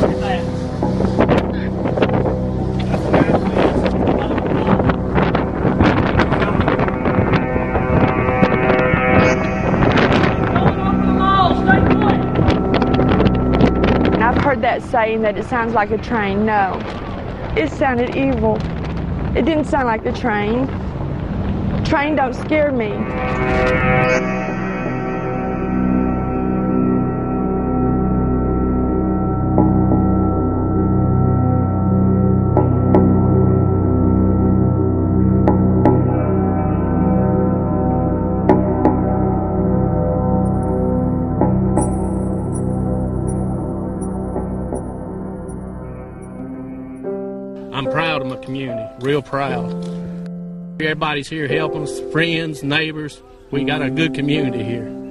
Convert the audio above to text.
look at that. I've heard that saying that it sounds like a train. No, it sounded evil. It didn't sound like the train. Train don't scare me. I'm proud of my community, real proud. Everybody's here helping us, friends, neighbors. We got a good community here.